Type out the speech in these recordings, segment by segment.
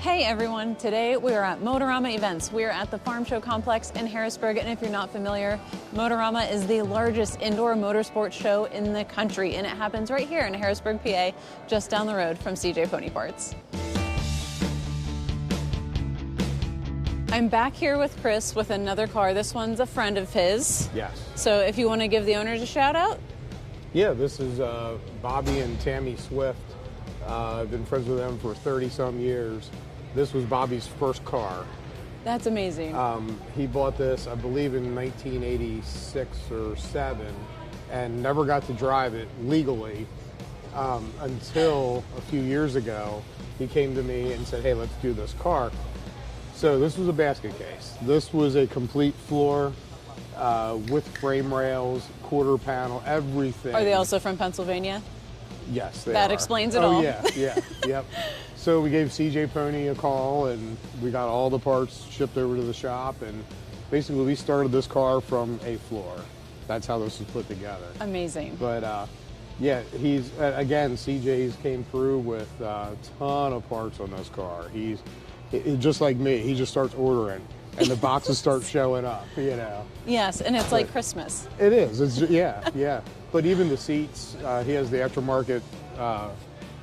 Hey everyone, today we are at Motorama events. We are at the Farm Show Complex in Harrisburg, and if you're not familiar, Motorama is the largest indoor motorsports show in the country, and it happens right here in Harrisburg, PA, just down the road from CJ Pony Parts. I'm back here with Chris with another car. This one's a friend of his. Yes. So if you want to give the owners a shout out. Yeah, this is Bobby and Tammy Swift. I've been friends with them for 30-some years. This was Bobby's first car. That's amazing. He bought this, I believe, in 1986 or 7, and never got to drive it legally until a few years ago. He came to me and said, hey, let's do this car. So this was a basket case. This was a complete floor with frame rails, quarter panel, everything. Are they also from Pennsylvania? Yes, they That are. explains it all. Oh, yeah, yep. So we gave CJ Pony a call, and we got all the parts shipped over to the shop, and basically we started this car from a floor. That's how this was put together. Amazing. But yeah, he's, again, CJ's came through with a ton of parts on this car. He's just like me, he just starts ordering, and the boxes start showing up, you know. Yes, and it's like Christmas. It is, it's, yeah. But even the seats, he has the aftermarket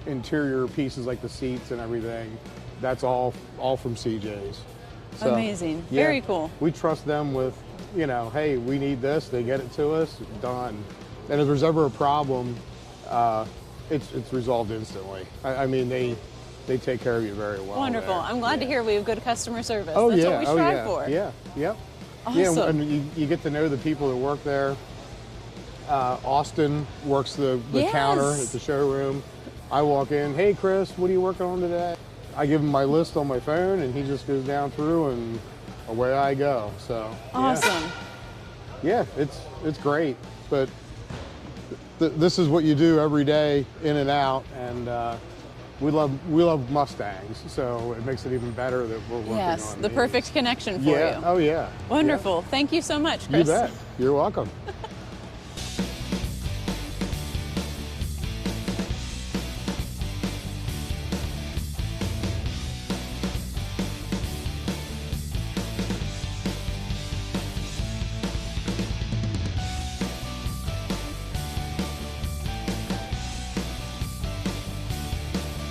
interior pieces like the seats and everything. That's all from CJ's. So, amazing, yeah, very cool. We trust them with, you know, hey, we need this, they get it to us, done. And if there's ever a problem, it's resolved instantly. I mean, they take care of you very well. Wonderful. There. I'm glad to hear we have good customer service. Oh, That's yeah. what we strive for. Yeah, yep. Awesome. Yeah, and you get to know the people that work there. Austin works the Yes. counter at the showroom. I walk in, hey Chris, what are you working on today? I give him my list on my phone, and he just goes down through, and away I go. So Awesome. yeah, it's great. But this is what you do every day, in and out, and we love Mustangs, so it makes it even better that we're working Yes, on the these. perfect connection for Yeah. you. Oh yeah. Wonderful. Yeah. Thank you so much, Chris. You bet. You're welcome.